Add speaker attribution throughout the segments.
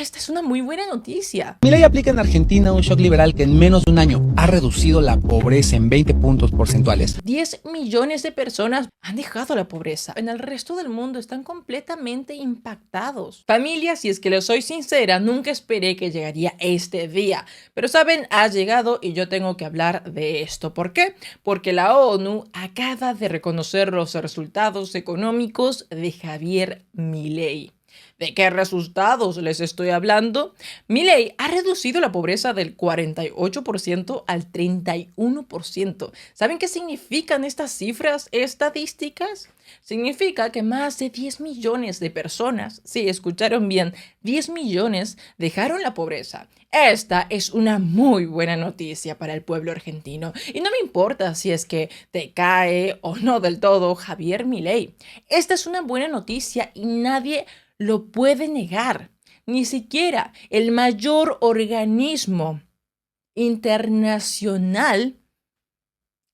Speaker 1: esta es una muy buena noticia.
Speaker 2: Milei aplica en Argentina un shock liberal que en menos de un año ha reducido la pobreza en 20 puntos porcentuales.
Speaker 1: 10 millones de personas han dejado la pobreza. En el resto del mundo están completamente impactados. Familia, si es que les soy sincera, nunca esperé que llegaría este día. Pero saben, ha llegado y yo tengo que hablar de esto. ¿Por qué? Porque la ONU acaba de reconocer los resultados económicos de Javier Milei. ¿De qué resultados les estoy hablando? Milei ha reducido la pobreza del 48% al 31%. ¿Saben qué significan estas cifras estadísticas? Significa que más de 10 millones de personas, sí, escucharon bien, 10 millones dejaron la pobreza. Esta es una muy buena noticia para el pueblo argentino. Y no me importa si es que te cae o no del todo Javier Milei. Esta es una buena noticia y nadie lo puede negar. Ni siquiera el mayor organismo internacional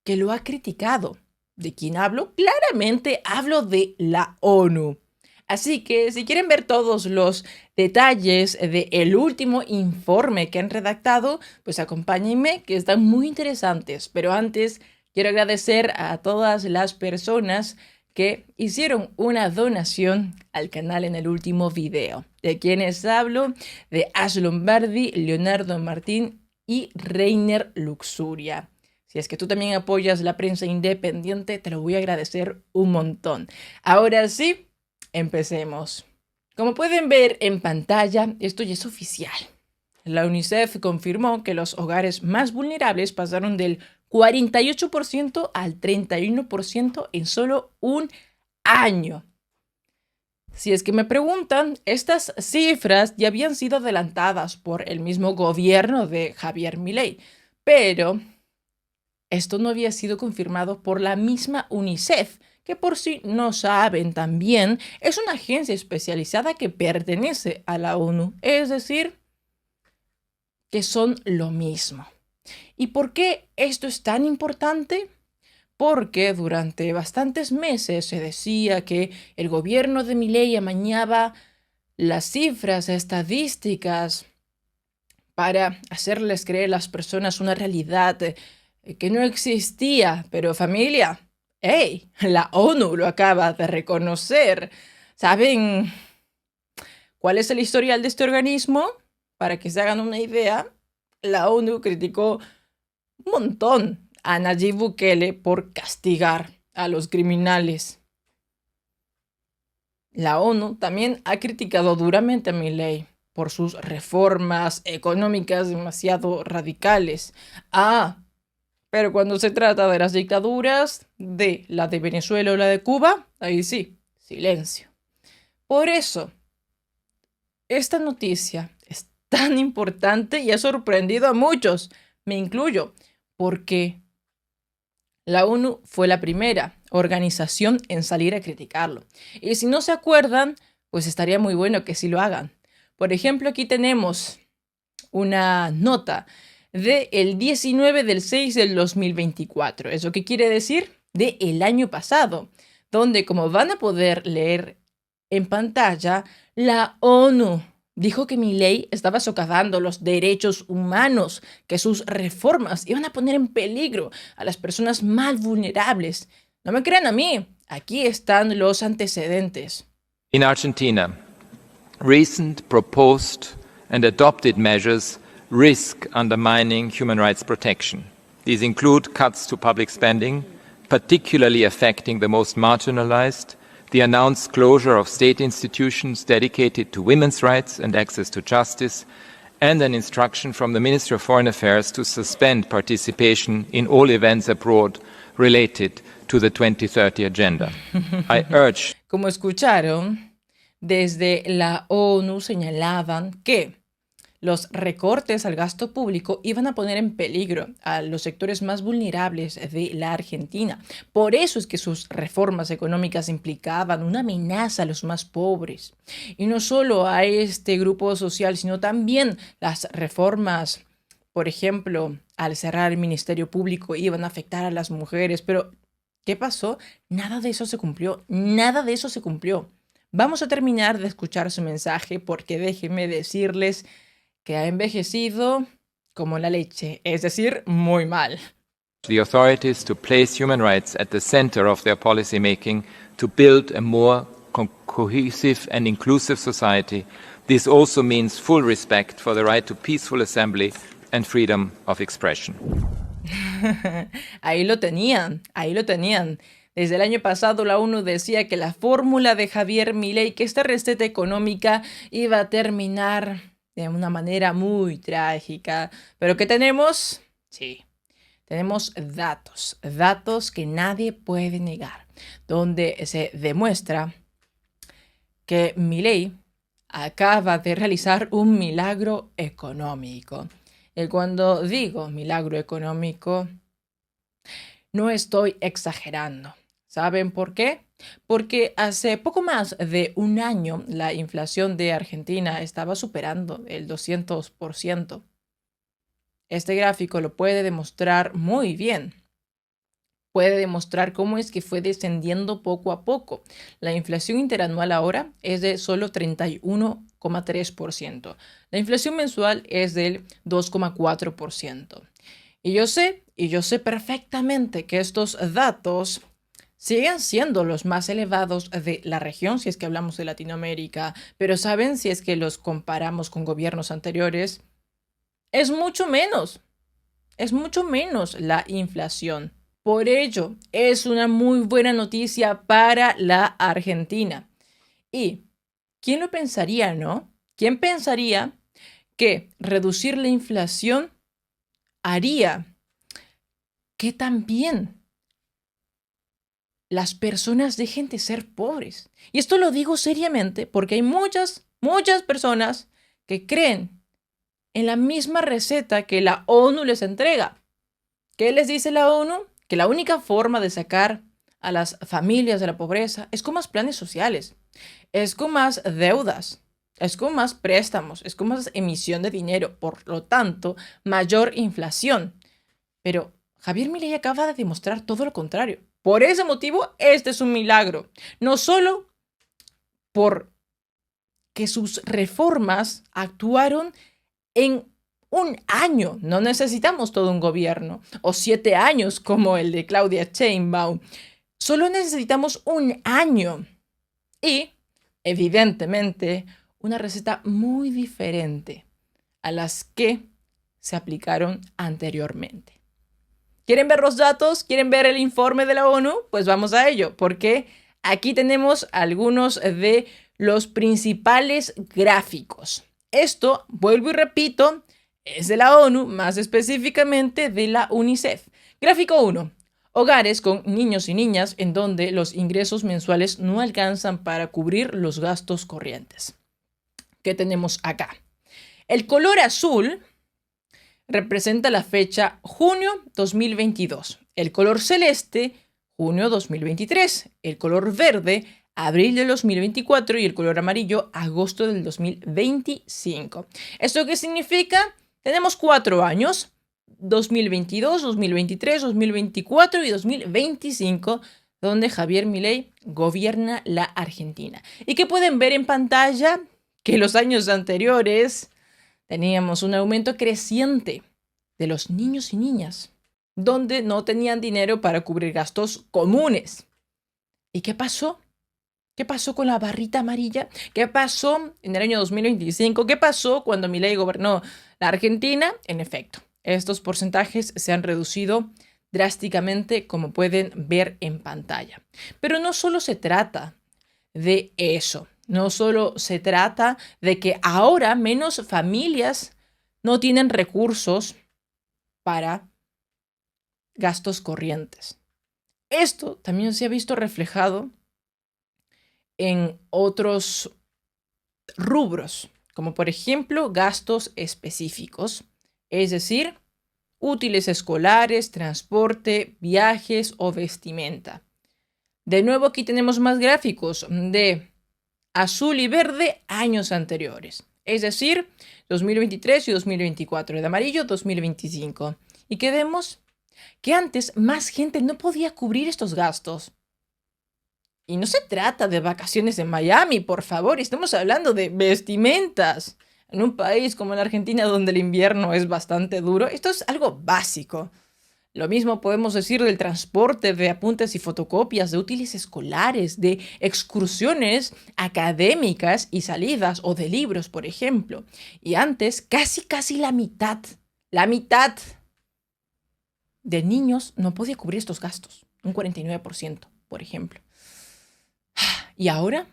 Speaker 1: que lo ha criticado. ¿De quién hablo? Claramente hablo de la ONU. Así que si quieren ver todos los detalles del último informe que han redactado, pues acompáñenme, que están muy interesantes. Pero antes quiero agradecer a todas las personas que hicieron una donación al canal en el último video. ¿De quienes hablo? De Ash Lombardi, Leonardo Martín y Reiner Luxuria. Si es que tú también apoyas la prensa independiente, te lo voy a agradecer un montón. Ahora sí, empecemos. Como pueden ver en pantalla, esto ya es oficial. La UNICEF confirmó que los hogares más vulnerables pasaron del 48% al 31% en solo un año. Si es que me preguntan, estas cifras ya habían sido adelantadas por el mismo gobierno de Javier Milei, pero esto no había sido confirmado por la misma UNICEF, que por si no saben también, es una agencia especializada que pertenece a la ONU, es decir, que son lo mismo. ¿Y por qué esto es tan importante? Porque durante bastantes meses se decía que el gobierno de Milei amañaba las cifras estadísticas para hacerles creer a las personas una realidad que no existía. Pero familia, ¡hey! La ONU lo acaba de reconocer. ¿Saben cuál es el historial de este organismo? Para que se hagan una idea, la ONU criticó un montón a Nayib Bukele por castigar a los criminales. La ONU también ha criticado duramente a Milei por sus reformas económicas demasiado radicales. Pero cuando se trata de las dictaduras, de la de Venezuela o la de Cuba, ahí sí, silencio. Por eso, esta noticia es tan importante y ha sorprendido a muchos, me incluyo, porque la ONU fue la primera organización en salir a criticarlo. Y si no se acuerdan, pues estaría muy bueno que sí lo hagan. Por ejemplo, aquí tenemos una nota del 19 del 6 del 2024. ¿Eso qué quiere decir? Del año pasado, donde, como van a poder leer en pantalla, la ONU dijo que Milei estaba socavando los derechos humanos, que sus reformas iban a poner en peligro a las personas más vulnerables. No me crean a mí, aquí están los antecedentes.
Speaker 3: In Argentina, recent proposed and adopted measures risk undermining human rights protection. These include cuts to public spending, particularly affecting the most marginalized, the announced closure of state institutions dedicated to women's rights and access to justice, and an instruction from the Ministry of Foreign Affairs to suspend participation in all events abroad related to the 2030 agenda. I urge.
Speaker 1: Como escucharon, desde la ONU señalaban que los recortes al gasto público iban a poner en peligro a los sectores más vulnerables de la Argentina. Por eso es que sus reformas económicas implicaban una amenaza a los más pobres. Y no solo a este grupo social, sino también las reformas, por ejemplo, al cerrar el Ministerio Público iban a afectar a las mujeres. Pero, ¿qué pasó? Nada de eso se cumplió. Nada de eso se cumplió. vamos a terminar de escuchar su mensaje porque déjenme decirles que ha envejecido como la leche, es decir, muy mal.
Speaker 3: The authorities to place human rights at the center of their policy making to build a more cohesive and inclusive society. This also means full respect for the right to peaceful assembly and freedom of expression.
Speaker 1: Ahí lo tenían, ahí lo tenían. Desde el año pasado la ONU decía que la fórmula de Javier Milei, que esta receta económica iba a terminar de una manera muy trágica. ¿Pero qué tenemos? Sí, tenemos datos que nadie puede negar, donde se demuestra que Milei acaba de realizar un milagro económico. Y cuando digo milagro económico, no estoy exagerando. ¿Saben por qué? Porque hace poco más de un año la inflación de Argentina estaba superando el 200%. Este gráfico lo puede demostrar muy bien. Puede demostrar cómo es que fue descendiendo poco a poco. La inflación interanual ahora es de solo 31,3%. La inflación mensual es del 2,4%. Y yo sé perfectamente que estos datos siguen siendo los más elevados de la región, si es que hablamos de Latinoamérica, pero ¿saben? Si es que los comparamos con gobiernos anteriores, es mucho menos la inflación. Por ello, es una muy buena noticia para la Argentina. ¿Y quién lo pensaría, no? ¿Quién pensaría que reducir la inflación haría que también las personas dejen de ser pobres? Y esto lo digo seriamente porque hay muchas personas que creen en la misma receta que la ONU les entrega. ¿Qué les dice la ONU? Que la única forma de sacar a las familias de la pobreza es con más planes sociales, es con más deudas, es con más préstamos, es con más emisión de dinero, por lo tanto, mayor inflación. Pero Javier Milei acaba de demostrar todo lo contrario. Por ese motivo, este es un milagro. No solo por que sus reformas actuaron en un año. No necesitamos todo un gobierno o 7 años como el de Claudia Sheinbaum. Solo necesitamos un año y, evidentemente, una receta muy diferente a las que se aplicaron anteriormente. ¿Quieren ver los datos? ¿Quieren ver el informe de la ONU? Pues vamos a ello, porque aquí tenemos algunos de los principales gráficos. Esto, vuelvo y repito, es de la ONU, más específicamente de la UNICEF. Gráfico 1. Hogares con niños y niñas en donde los ingresos mensuales no alcanzan para cubrir los gastos corrientes. ¿Qué tenemos acá? El color azul representa la fecha junio 2022. El color celeste, junio 2023. El color verde, abril del 2024. Y el color amarillo, agosto del 2025. ¿Esto qué significa? Tenemos 4 años, 2022, 2023, 2024 y 2025, donde Javier Milei gobierna la Argentina. ¿Y qué pueden ver en pantalla? Que los años anteriores teníamos un aumento creciente de los niños y niñas, donde no tenían dinero para cubrir gastos comunes. ¿Y qué pasó? ¿Qué pasó con la barrita amarilla? ¿Qué pasó en el año 2025? ¿Qué pasó cuando Milei gobernó la Argentina? En efecto, estos porcentajes se han reducido drásticamente, como pueden ver en pantalla. Pero no solo se trata de eso. No solo se trata de que ahora menos familias no tienen recursos para gastos corrientes. Esto también se ha visto reflejado en otros rubros, como por ejemplo gastos específicos, es decir, útiles escolares, transporte, viajes o vestimenta. De nuevo aquí tenemos más gráficos de azul y verde años anteriores, es decir, 2023 y 2024, de amarillo 2025. ¿Y qué vemos? Que antes más gente no podía cubrir estos gastos. Y no se trata de vacaciones en Miami, por favor, estamos hablando de vestimentas. En un país como la Argentina, donde el invierno es bastante duro, esto es algo básico. Lo mismo podemos decir del transporte de apuntes y fotocopias, de útiles escolares, de excursiones académicas y salidas o de libros, por ejemplo. Y antes, casi la mitad de niños no podía cubrir estos gastos. Un 49%, por ejemplo. Y ahora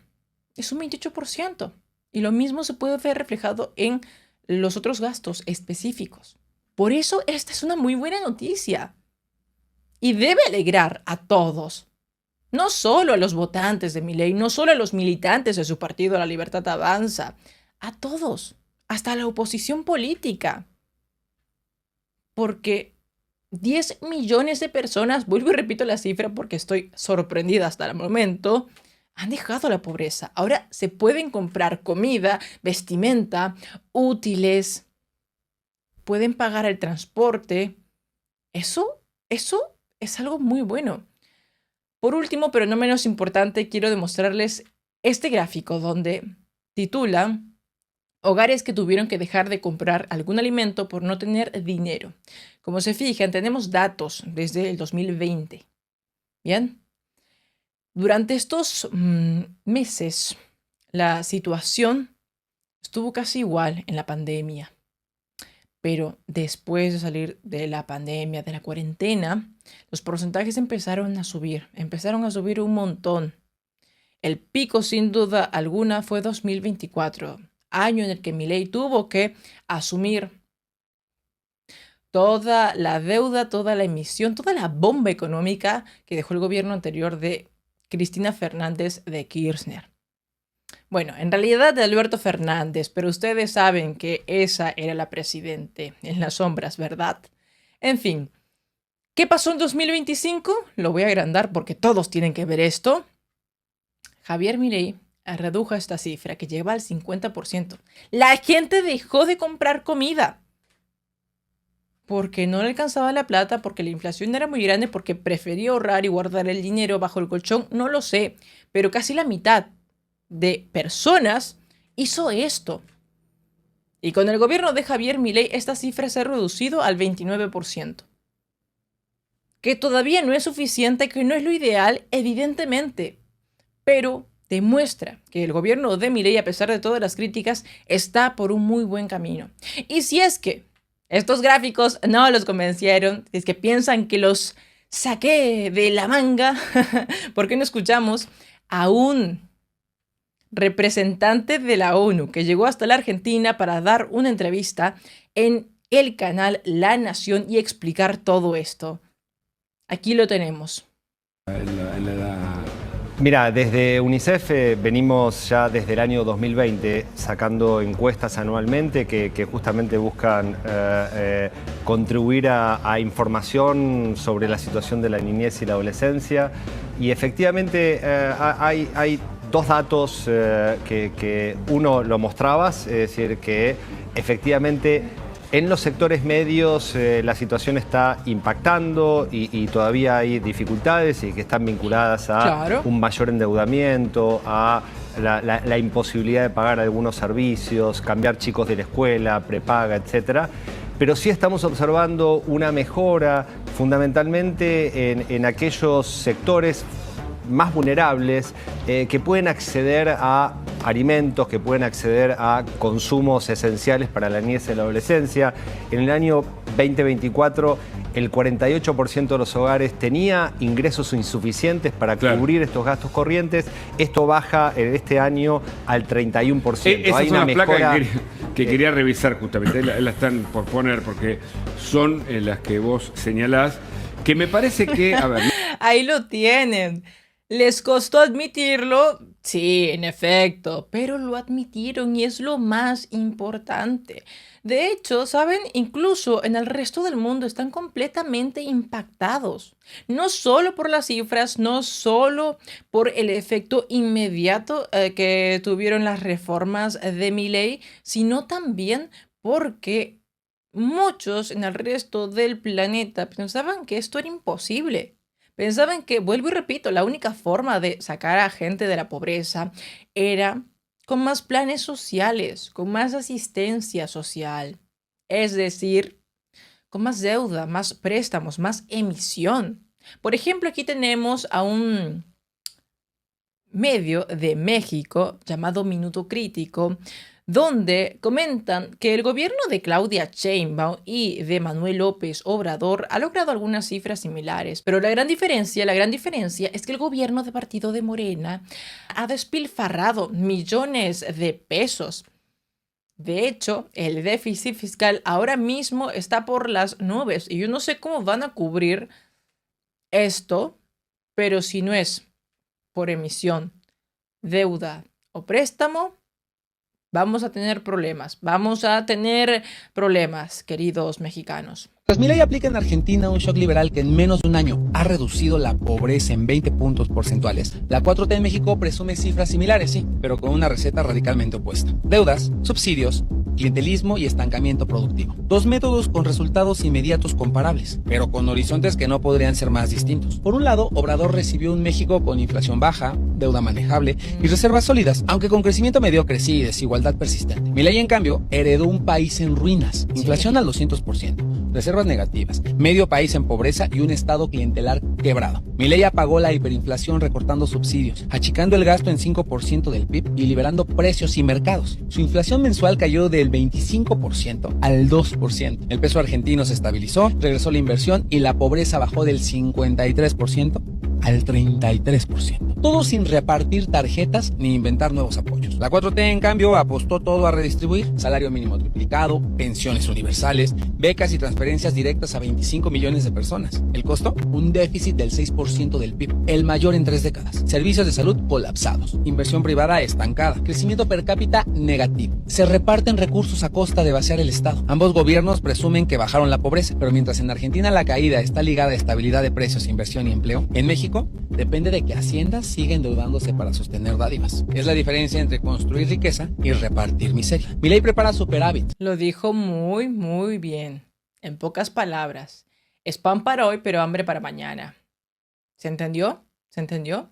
Speaker 1: es un 28%. Y lo mismo se puede ver reflejado en los otros gastos específicos. Por eso esta es una muy buena noticia. Y debe alegrar a todos. No solo a los votantes de Milei, no solo a los militantes de su partido La Libertad Avanza. A todos. Hasta la oposición política. Porque 10 millones de personas, vuelvo y repito la cifra porque estoy sorprendida hasta el momento, han dejado la pobreza. Ahora se pueden comprar comida, vestimenta, útiles, pueden pagar el transporte. Eso es algo muy bueno. Por último, pero no menos importante, quiero demostrarles este gráfico donde titula Hogares que tuvieron que dejar de comprar algún alimento por no tener dinero. Como se fijan, tenemos datos desde el 2020. ¿Bien? Durante estos meses, la situación estuvo casi igual en la pandemia. Pero después de salir de la pandemia, de la cuarentena, los porcentajes empezaron a subir un montón. El pico, sin duda alguna, fue 2024, año en el que Milei tuvo que asumir toda la deuda, toda la emisión, toda la bomba económica que dejó el gobierno anterior de Cristina Fernández de Kirchner. Bueno, en realidad de Alberto Fernández, pero ustedes saben que esa era la presidente en las sombras, ¿verdad? En fin, ¿qué pasó en 2025? Lo voy a agrandar porque todos tienen que ver esto. Javier Milei redujo esta cifra que llega al 50%. La gente dejó de comprar comida porque no le alcanzaba la plata, porque la inflación era muy grande, porque prefería ahorrar y guardar el dinero bajo el colchón, no lo sé, pero casi la mitad de personas hizo esto. Y con el gobierno de Javier Milei esta cifra se ha reducido al 29%. Que todavía no es suficiente, que no es lo ideal, evidentemente, pero demuestra que el gobierno de Milei, a pesar de todas las críticas, está por un muy buen camino. Y si es que estos gráficos no los convencieron, si es que piensan que los saqué de la manga, ¿por qué no escuchamos a un representante de la ONU que llegó hasta la Argentina para dar una entrevista en el canal La Nación y explicar todo esto? Aquí lo tenemos.
Speaker 4: Mira, desde UNICEF venimos ya desde el año 2020 sacando encuestas anualmente que justamente buscan contribuir a información sobre la situación de la niñez y la adolescencia. Y efectivamente hay dos datos que uno lo mostrabas, es decir, que efectivamente en los sectores medios la situación está impactando y todavía hay dificultades y que están vinculadas a un mayor endeudamiento, a la imposibilidad de pagar algunos servicios, cambiar chicos de la escuela, prepaga, etcétera. Pero sí estamos observando una mejora fundamentalmente en aquellos sectores más vulnerables que pueden acceder a alimentos, que pueden acceder a consumos esenciales para la niñez y la adolescencia. En el año 2024, el 48% de los hogares tenía ingresos insuficientes para cubrir estos gastos corrientes. Esto baja en este año al 31%.
Speaker 5: Esas
Speaker 4: Hay
Speaker 5: son
Speaker 4: una
Speaker 5: las placas
Speaker 4: mejora
Speaker 5: que quería revisar justamente. La están por poner porque son las que vos señalás, que me parece que, a ver.
Speaker 1: Ahí lo tienen. ¿Les costó admitirlo? Sí, en efecto, pero lo admitieron y es lo más importante. De hecho, ¿saben? Incluso en el resto del mundo están completamente impactados. No solo por las cifras, no solo por el efecto inmediato que tuvieron las reformas de Milei, sino también porque muchos en el resto del planeta pensaban que esto era imposible. Pensaban que, vuelvo y repito, la única forma de sacar a gente de la pobreza era con más planes sociales, con más asistencia social, es decir, con más deuda, más préstamos, más emisión. Por ejemplo, aquí tenemos a un medio de México llamado Minuto Crítico, donde comentan que el gobierno de Claudia Sheinbaum y de Manuel López Obrador ha logrado algunas cifras similares, pero la gran diferencia es que el gobierno de partido de Morena ha despilfarrado millones de pesos. De hecho, el déficit fiscal ahora mismo está por las nubes y yo no sé cómo van a cubrir esto, pero si no es por emisión, deuda o préstamo, vamos a tener problemas, queridos mexicanos.
Speaker 2: Pues Milei aplica en Argentina un shock liberal que en menos de un año ha reducido la pobreza en 20 puntos porcentuales. La 4T en México presume cifras similares, sí, pero con una receta radicalmente opuesta. Deudas, subsidios, clientelismo y estancamiento productivo. Dos métodos con resultados inmediatos comparables, pero con horizontes que no podrían ser más distintos. Por un lado, Obrador recibió un México con inflación baja, deuda manejable y reservas sólidas, aunque con crecimiento mediocre sí y desigualdad persistente. Milei, en cambio, heredó un país en ruinas, inflación al 200%, reservas negativas, medio país en pobreza y un estado clientelar quebrado. Milei apagó la hiperinflación recortando subsidios, achicando el gasto en 5% del PIB y liberando precios y mercados. Su inflación mensual cayó del 25% al 2%. El peso argentino se estabilizó, regresó la inversión y la pobreza bajó del 53% al 33%. Todo sin repartir tarjetas ni inventar nuevos apoyos. La 4T, en cambio, apostó todo a redistribuir: salario mínimo triplicado, pensiones universales, becas y transferencias directas a 25 millones de personas. ¿El costo? Un déficit del 6% del PIB, el mayor en 3 décadas. Servicios de salud colapsados. Inversión privada estancada. Crecimiento per cápita negativo. Se reparten recursos a costa de vaciar el Estado. Ambos gobiernos presumen que bajaron la pobreza, pero mientras en Argentina la caída está ligada a estabilidad de precios, inversión y empleo, en México depende de que Hacienda siga endeudándose para sostener dádivas. Es la diferencia entre construir riqueza y repartir miseria. Milei prepara superávit.
Speaker 1: Lo dijo muy, muy bien. En pocas palabras, es pan para hoy, pero hambre para mañana. ¿Se entendió? ¿Se entendió?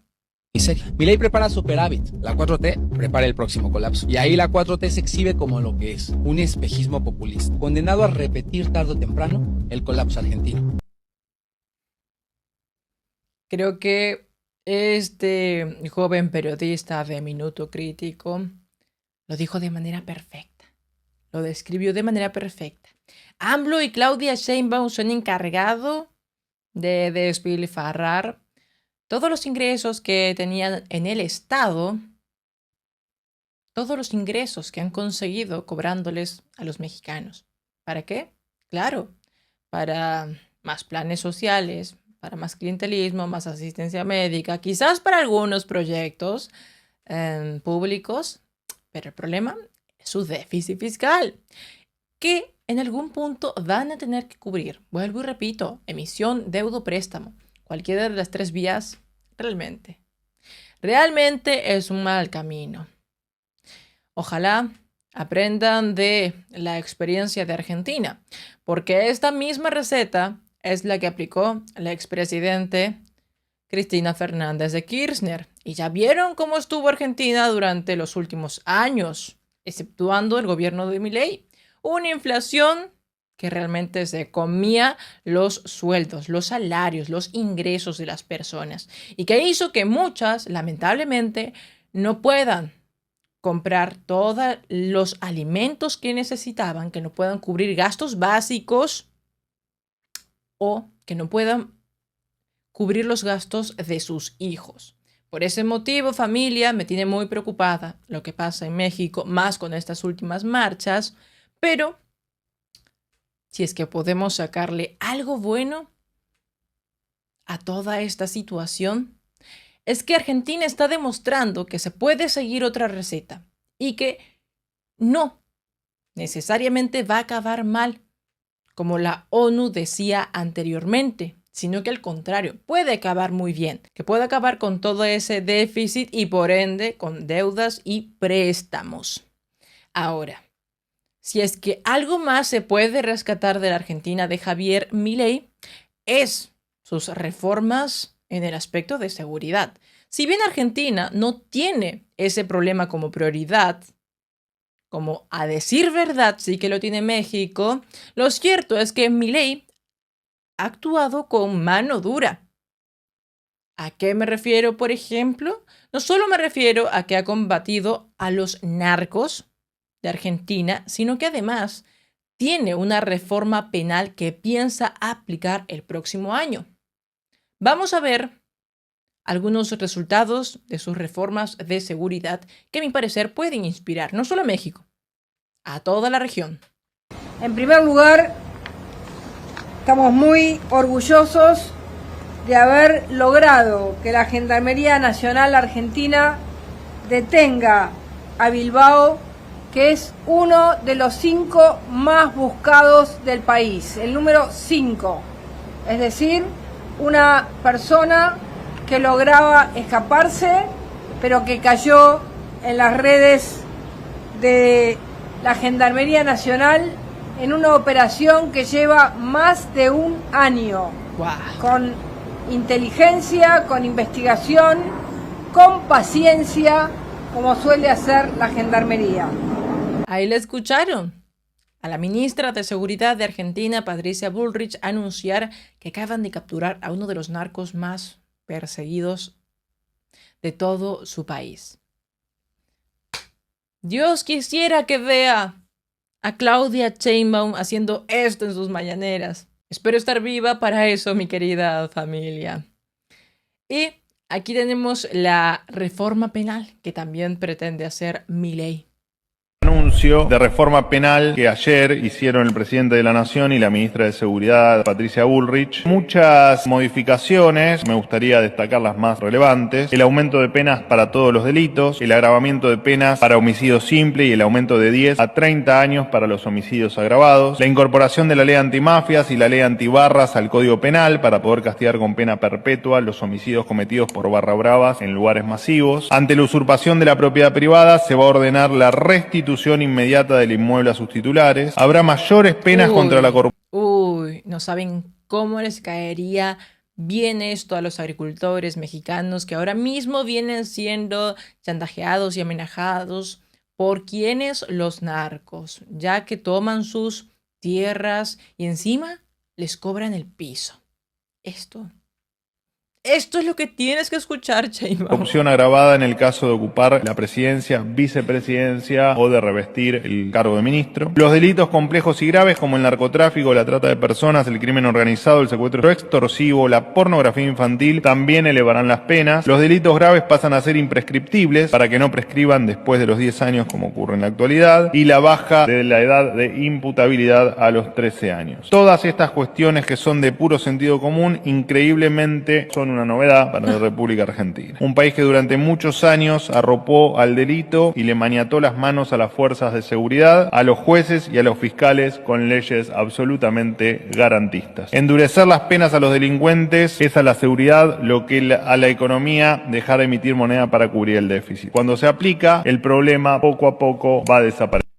Speaker 2: Miseria. Milei prepara superávit. La 4T prepara el próximo colapso. Y ahí la 4T se exhibe como lo que es: un espejismo populista, condenado a repetir tarde o temprano el colapso argentino.
Speaker 1: Creo que este joven periodista de Minuto Crítico lo dijo de manera perfecta. Lo describió de manera perfecta. AMLO y Claudia Sheinbaum son encargados de despilfarrar todos los ingresos que tenían en el Estado, todos los ingresos que han conseguido cobrándoles a los mexicanos. ¿Para qué? Claro, para más planes sociales, para más clientelismo, más asistencia médica, quizás para algunos proyectos públicos, pero el problema es su déficit fiscal, que en algún punto van a tener que cubrir. Vuelvo y repito: emisión, deuda, préstamo. Cualquiera de las tres vías realmente es un mal camino. Ojalá aprendan de la experiencia de Argentina, porque esta misma receta es la que aplicó la expresidente Cristina Fernández de Kirchner. Y ya vieron cómo estuvo Argentina durante los últimos años, exceptuando el gobierno de Milei. Una inflación que realmente se comía los sueldos, los salarios, los ingresos de las personas, y que hizo que muchas, lamentablemente, no puedan comprar todos los alimentos que necesitaban, que no puedan cubrir gastos básicos o que no puedan cubrir los gastos de sus hijos. Por ese motivo, familia, me tiene muy preocupada lo que pasa en México, más con estas últimas marchas, pero si es que podemos sacarle algo bueno a toda esta situación, es que Argentina está demostrando que se puede seguir otra receta y que no necesariamente va a acabar mal, como la ONU decía anteriormente, sino que al contrario, puede acabar muy bien, que puede acabar con todo ese déficit y por ende con deudas y préstamos. Ahora, si es que algo más se puede rescatar de la Argentina de Javier Milei, es sus reformas en el aspecto de seguridad. Si bien Argentina no tiene ese problema como prioridad, como a decir verdad sí que lo tiene México, lo cierto es que Milei ha actuado con mano dura. ¿A qué me refiero, por ejemplo? No solo me refiero a que ha combatido a los narcos de Argentina, sino que además tiene una reforma penal que piensa aplicar el próximo año. Vamos a ver algunos resultados de sus reformas de seguridad que a mi parecer pueden inspirar no solo a México, a toda la región.
Speaker 6: En primer lugar, estamos muy orgullosos de haber logrado que la Gendarmería Nacional Argentina detenga a Bilbao, que es uno de los 5 más buscados del país, el número 5. Es decir, una persona que lograba escaparse, pero que cayó en las redes de la Gendarmería Nacional en una operación que lleva más de un año, con inteligencia, con investigación, con paciencia, como suele hacer la Gendarmería.
Speaker 1: Ahí la escucharon. A la ministra de Seguridad de Argentina, Patricia Bullrich, anunciar que acaban de capturar a uno de los narcos más perseguidos de todo su país. Dios quisiera que vea a Claudia Sheinbaum haciendo esto en sus mañaneras. Espero estar viva para eso, mi querida familia. Y aquí tenemos la reforma penal que también pretende hacer Milei.
Speaker 7: Anuncio de reforma penal que ayer hicieron el presidente de la Nación y la ministra de Seguridad, Patricia Bullrich. Muchas modificaciones, me gustaría destacar las más relevantes. El aumento de penas para todos los delitos, el agravamiento de penas para homicidio simple y el aumento de 10 a 30 años para los homicidios agravados. La incorporación de la ley antimafias y la ley antibarras al Código Penal para poder castigar con pena perpetua los homicidios cometidos por barra bravas en lugares masivos. Ante la usurpación de la propiedad privada se va a ordenar la restitución inmediata del inmueble a sus titulares. Habrá mayores penas contra la corrupción.
Speaker 1: No saben cómo les caería bien esto a los agricultores mexicanos que ahora mismo vienen siendo chantajeados y amenazados por quienes los narcos, ya que toman sus tierras y encima les cobran el piso. Esto es lo que tienes que escuchar, Sheinbaum.
Speaker 7: Corrupción agravada en el caso de ocupar la presidencia, vicepresidencia o de revestir el cargo de ministro. Los delitos complejos y graves como el narcotráfico, la trata de personas, el crimen organizado, el secuestro extorsivo, la pornografía infantil también elevarán las penas. Los delitos graves pasan a ser imprescriptibles para que no prescriban después de los 10 años como ocurre en la actualidad y la baja de la edad de imputabilidad a los 13 años. Todas estas cuestiones que son de puro sentido común, increíblemente son una novedad para la República Argentina. Un país que durante muchos años arropó al delito y le maniató las manos a las fuerzas de seguridad, a los jueces y a los fiscales con leyes absolutamente garantistas. Endurecer las penas a los delincuentes es a la seguridad lo que a la economía dejar de emitir moneda para cubrir el déficit. Cuando se aplica, el problema poco a poco va desapareciendo.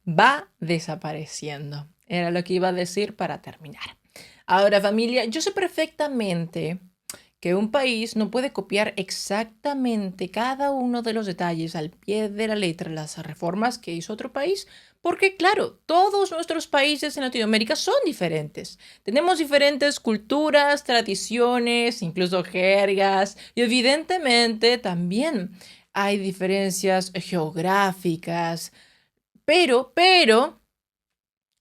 Speaker 1: Va desapareciendo. Era lo que iba a decir para terminar. Ahora, familia, yo sé perfectamente que un país no puede copiar exactamente cada uno de los detalles al pie de la letra las reformas que hizo otro país, porque claro, todos nuestros países en Latinoamérica son diferentes. Tenemos diferentes culturas, tradiciones, incluso jergas, y evidentemente también hay diferencias geográficas, pero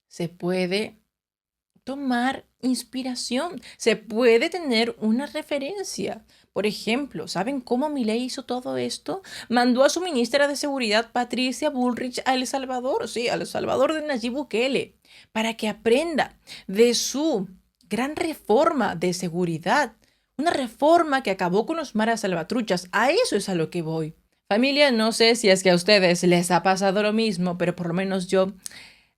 Speaker 1: se puede tomar inspiración, se puede tener una referencia. Por ejemplo, ¿saben cómo Milei hizo todo esto? Mandó a su ministra de Seguridad, Patricia Bullrich, a El Salvador, sí, a El Salvador de Nayib Bukele, para que aprenda de su gran reforma de seguridad. Una reforma que acabó con los maras salvatruchas. A eso es a lo que voy. Familia, no sé si es que a ustedes les ha pasado lo mismo, pero por lo menos yo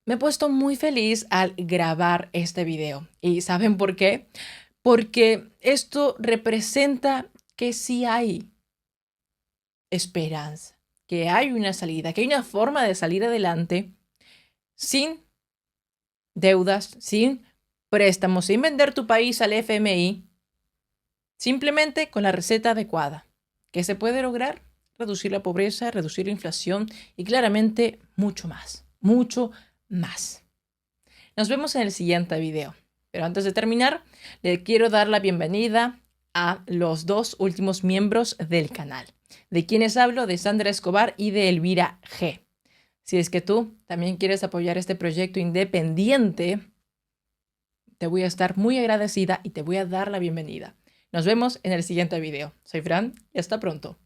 Speaker 1: me he puesto muy feliz al grabar este video. ¿Y saben por qué? Porque esto representa que sí hay esperanza, que hay una salida, que hay una forma de salir adelante sin deudas, sin préstamos, sin vender tu país al FMI, simplemente con la receta adecuada. ¿Qué se puede lograr? Reducir la pobreza, reducir la inflación y claramente mucho más, mucho más. Nos vemos en el siguiente video. Pero antes de terminar, le quiero dar la bienvenida a los 2 últimos miembros del canal. De quienes hablo, de Sandra Escobar y de Elvira G. Si es que tú también quieres apoyar este proyecto independiente, te voy a estar muy agradecida y te voy a dar la bienvenida. Nos vemos en el siguiente video. Soy Fran y hasta pronto.